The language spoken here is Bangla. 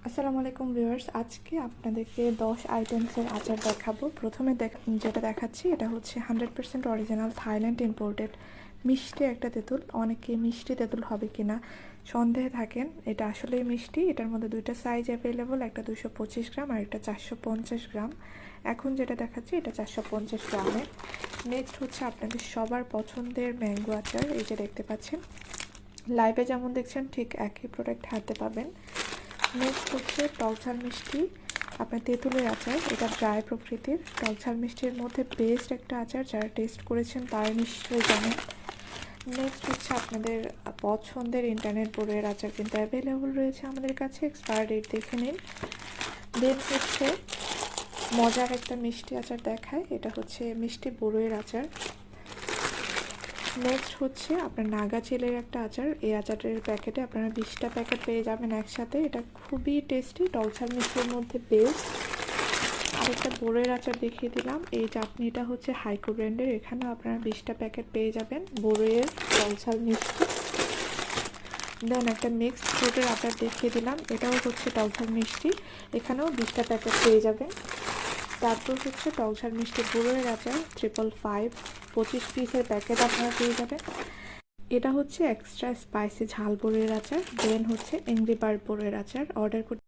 আসসালামু আলাইকুম ভিউয়ার্স, আজকে আপনাদেরকে 10 আইটেমসের আচার দেখাবো। প্রথমে যেটা দেখাচ্ছি এটা হচ্ছে 100% অরিজিনাল থাইল্যান্ড ইম্পোর্টেড মিষ্টি একটা তেঁতুল। অনেকে মিষ্টি তেঁতুল হবে কিনা সন্দেহে থাকেন, এটা আসলেই মিষ্টি। এটার মধ্যে দুইটা সাইজ অ্যাভেলেবল, একটা 225 গ্রাম আর একটা 450 গ্রাম। এখন যেটা দেখাচ্ছি এটা 450 গ্রামের। নেক্সট হচ্ছে আপনাদের সবার পছন্দের ম্যাঙ্গো আচার, এই যে দেখতে পাচ্ছেন। লাইভে যেমন দেখছেন ঠিক একই প্রোডাক্ট হাতে পাবেন। নেক্সট হচ্ছে টকঝাল মিষ্টি, আপনার তেঁতুলের আচার। এটা ড্রাই প্রকৃতির টকঝাল মিষ্টির মধ্যে বেস্ট একটা আচার, যারা টেস্ট করেছেন তারা নিশ্চয়ই জানেন। নেক্সট হচ্ছে আপনাদের পছন্দের ইন্টারনেট বোর্ডের আচার কিন্তু অ্যাভেলেবল রয়েছে আমাদের কাছে, এক্সপায়ার ডেট দেখে নিন। দেন হচ্ছে মজার একটা মিষ্টি আচার দেখায়, এটা হচ্ছে মিষ্টি বড়ইয়ের আচার। নেক্সট হচ্ছে আপনার নাগা চিলের একটা আচার। এই আচারের প্যাকেটে আপনারা 20টা প্যাকেট পেয়ে যাবেন একসাথে। এটা খুবই টেস্টি, টকঝাল মিষ্টির মধ্যে বেস্ট। আরেকটা বড়ইয়ের আচার দেখিয়ে দিলাম। এই চাটনিটা হচ্ছে হাইকো ব্র্যান্ডের, এখানেও আপনারা 20টা প্যাকেট পেয়ে যাবেন বড়ইয়ের টকঝাল মিষ্টি। দেন একটা মিক্সড ফ্রুটের আচার দেখিয়ে দিলাম, এটাও হচ্ছে টকঝাল মিষ্টি, এখানেও 20টা প্যাকেট পেয়ে যাবেন। তারপর হচ্ছে টকঝাল মিষ্টি বড়ইয়ের আচার 555, 25 পিসের প্যাকেট আপনারা পেয়ে যাবেন। এটা হচ্ছে এক্সট্রা স্পাইসি ঝাল বড়ইয়ের আচার। দেন হচ্ছে এংরি বার্ড বড়ইয়ের আচার। অর্ডার করতে